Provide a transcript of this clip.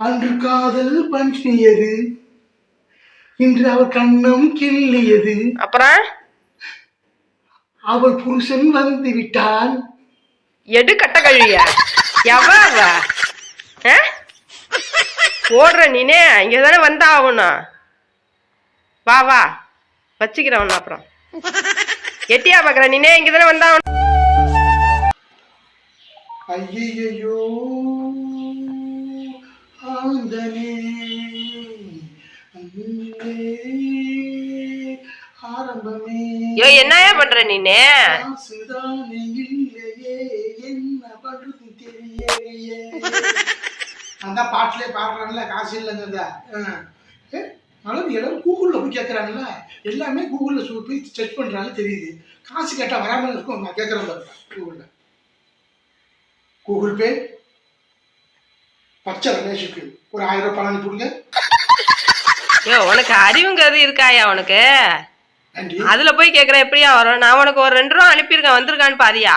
அன்று காதல் பற்றியது, இன்று அவர் கண்ணம் கிள்ளியது. அப்புறம் அவள் புருஷன் வந்து விட்டான். எடு கட்ட கழிய எவ ஓடுற நீனே இங்கதானே வந்தா ஆகணும். வா வா வச்சுக்கிறவன் அப்புறம் எட்டியா பாக்குற நீனே இங்கதானே வந்தா ஆகணும். ஐயையோ ஆந்தனே ஆரம்பமே. ஐயோ என்னையா பண்ற நீனே? இல்லையே என்ன பண்றது தெரியலையே. அந்த பாட்டிலே பாடுறாங்கல்ல, காசு இல்லைங்க. அளவு எல்லாரும் கூகுளில் போய் கேட்குறாங்கல்ல, எல்லாமே கூகுளில் போய் செக் பண்ணுறாங்க தெரியுது. காசு கேட்டால் வராமல் இருக்கும். நான் கேட்குறேன் பாருங்க, கூகுளில் கூகுள் பே பச்சை ரமேஷுக்கு ஒரு 1000 ரூபாய் பணம் அனுப்பிடுங்க. ஐயோ உனக்கு அறிவுங்கிறது இருக்காயா உனக்கு? அதுல போய் கேக்குற எப்படியா வரும்? நான் உனக்கு ஒரு 2 ரூபா அனுப்பியிருக்கேன், வந்திருக்கான்னு பாரியா?